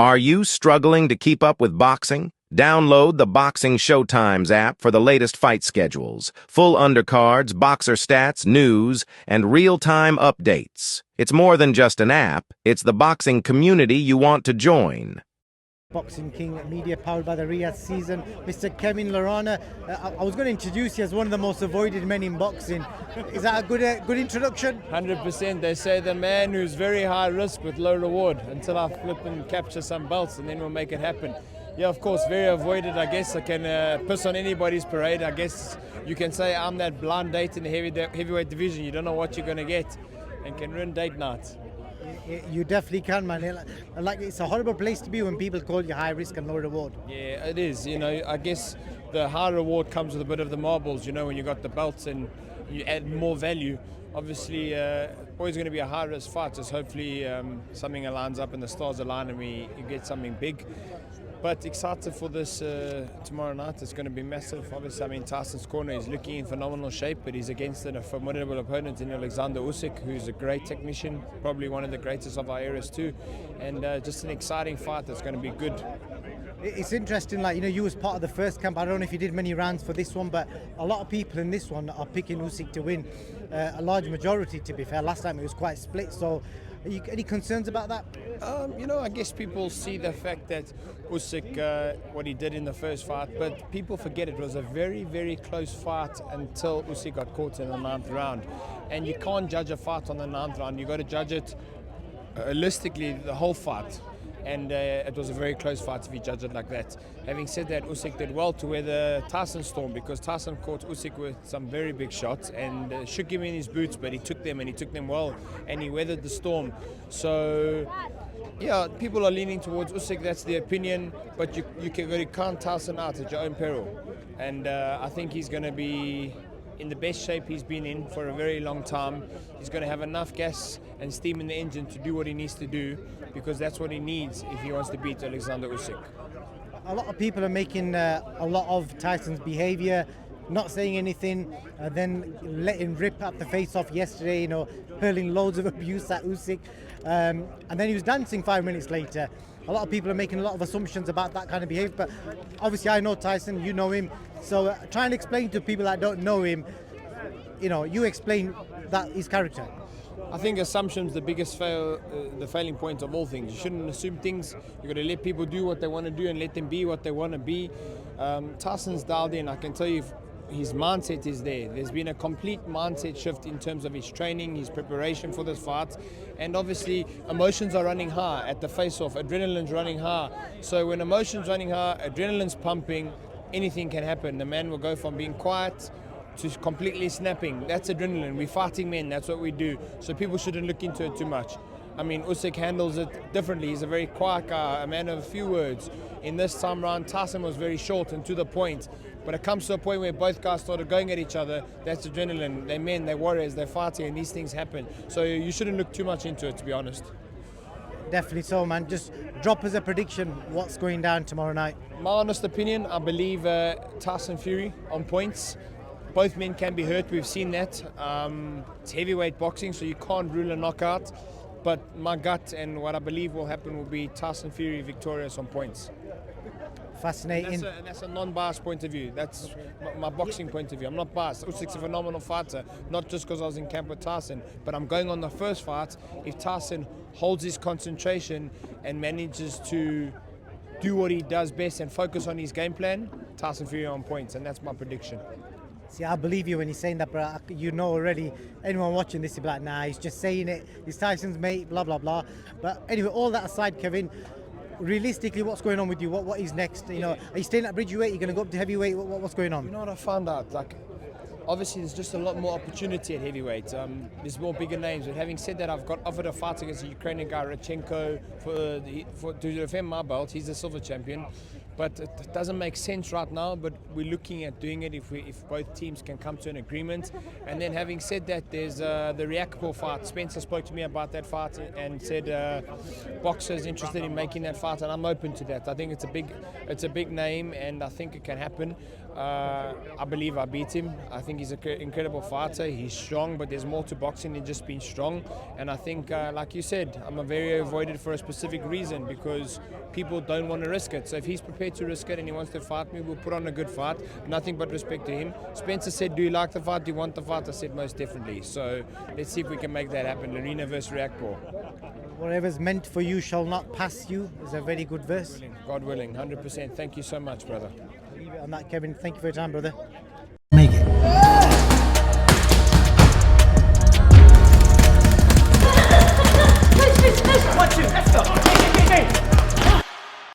Are you struggling to keep up with boxing? Download the Boxing Showtimes app for the latest fight schedules, full undercards, boxer stats, news, and real-time updates. It's more than just an app, it's the boxing community you want to join. Boxing King Media, powered by the Riyadh season. Mr. Kevin Lerena, I was going to introduce you as one of the most avoided men in boxing. Is that a good introduction? 100%. They say the man who's very high risk with low reward until I flip and capture some belts, and then we'll make it happen. Yeah, of course, very avoided. I guess I can piss on anybody's parade. I guess you can say I'm that blind date in the heavyweight division. You don't know what you're going to get and can ruin date nights. You definitely can, man. Like, it's a horrible place to be when people call you high risk and low reward. Yeah, it is. You know, I guess the high reward comes with a bit of the marbles, you know, when you got the belts and you add more value. Obviously, always going to be a high risk fight. Just hopefully something aligns up and the stars align and we get something big. But excited for this tomorrow night. It's going to be massive. Obviously, I mean, Tyson's corner is looking in phenomenal shape, but he's against a formidable opponent in Alexander Usyk, who's a great technician, probably one of the greatest of our eras too. And just an exciting fight that's going to be good. It's interesting, like, you know, you was part of the first camp. I don't know if you did many rounds for this one, but a lot of people in this one are picking Usyk to win. A large majority, to be fair. Last time it was quite split, so any concerns about that? You know, I guess people see the fact that Usyk, what he did in the first fight, but people forget it was a very, very close fight until Usyk got caught in the 9th round. And you can't judge a fight on the 9th round. You've got to judge it holistically, the whole fight. And it was a very close fight if you judge it like that. Having said that, Usyk did well to weather Tyson storm, because Tyson caught Usyk with some very big shots and shook him in his boots, but he took them and he took them well, and he weathered the storm. So yeah, people are leaning towards Usyk, that's the opinion, but you can't Tyson out at your own peril. And I think he's going to be in the best shape he's been in for a very long time. He's going to have enough gas and steam in the engine to do what he needs to do, because that's what he needs if he wants to beat Alexander Usyk. A lot of people are making a lot of Tyson's behaviour, not saying anything, then letting rip at the face-off yesterday, you know, hurling loads of abuse at Usyk, and then he was dancing 5 minutes later. A lot of people are making a lot of assumptions about that kind of behaviour, but obviously I know Tyson, you know him, so try and explain to people that don't know him, you know, you explain that his character. I think assumption's the biggest the failing point of all things. You shouldn't assume things. You've got to let people do what they want to do and let them be what they want to be. Tyson's dialed in. I can tell you his mindset is there. There's been a complete mindset shift in terms of his training, his preparation for this fight. And obviously, emotions are running high at the face-off. Adrenaline's running high. So when emotion's running high, adrenaline's pumping, anything can happen. The man will go from being quiet to completely snapping. That's adrenaline. We're fighting men. That's what we do. So people shouldn't look into it too much. I mean, Usyk handles it differently. He's a very quiet guy, a man of a few words. In this time round, Tyson was very short and to the point. But it comes to a point where both guys started going at each other. That's adrenaline. They're men, they're warriors, they're fighting, and these things happen. So you shouldn't look too much into it, to be honest. Definitely so, man. Just drop us a prediction. What's going down tomorrow night? My honest opinion, I believe Tyson Fury on points. Both men can be hurt. We've seen that. It's heavyweight boxing, so you can't rule a knockout. But my gut and what I believe will happen will be Tyson Fury victorious on points. Fascinating. And that's a non-biased point of view. That's my boxing point of view. I'm not biased. Usyk's a phenomenal fighter, not just because I was in camp with Tyson, but I'm going on the first fight. If Tyson holds his concentration and manages to do what he does best and focus on his game plan, Tyson Fury on points, and that's my prediction. See, I believe you when you're saying that, but you know already, anyone watching this will be like, nah, he's just saying it, he's Tyson's mate, blah, blah, blah. But anyway, all that aside, Kevin, realistically, what's going on with you? What is next? You know, are you staying at bridgeweight? Are you going to go up to heavyweight? What's going on? You know what I found out? Like, obviously, there's just a lot more opportunity at heavyweight. There's more bigger names. But having said that, I've got offered a fight against the Ukrainian guy, Radchenko, to defend my belt. He's a silver champion. But it doesn't make sense right now, but we're looking at doing it if both teams can come to an agreement. And then having said that, there's the Riakpo fight. Spencer spoke to me about that fight and said boxers interested in making that fight, and I'm open to that. I think it's a big name, and I think it can happen. I believe I beat him. I think he's an incredible fighter. He's strong, but there's more to boxing than just being strong. And I think, like you said, I'm a very avoided for a specific reason, because people don't want to risk it. So if he's prepared to risk it and he wants to fight me, we'll put on a good fight. Nothing but respect to him. Spencer said, do you like the fight? Do you want the fight? I said, most definitely. So let's see if we can make that happen. Lerena versus Reactball. Whatever's meant for you shall not pass you is a very good verse. God willing, 100%. Thank you so much, brother. Leave it on that, Kevin. Thank you for your time, brother.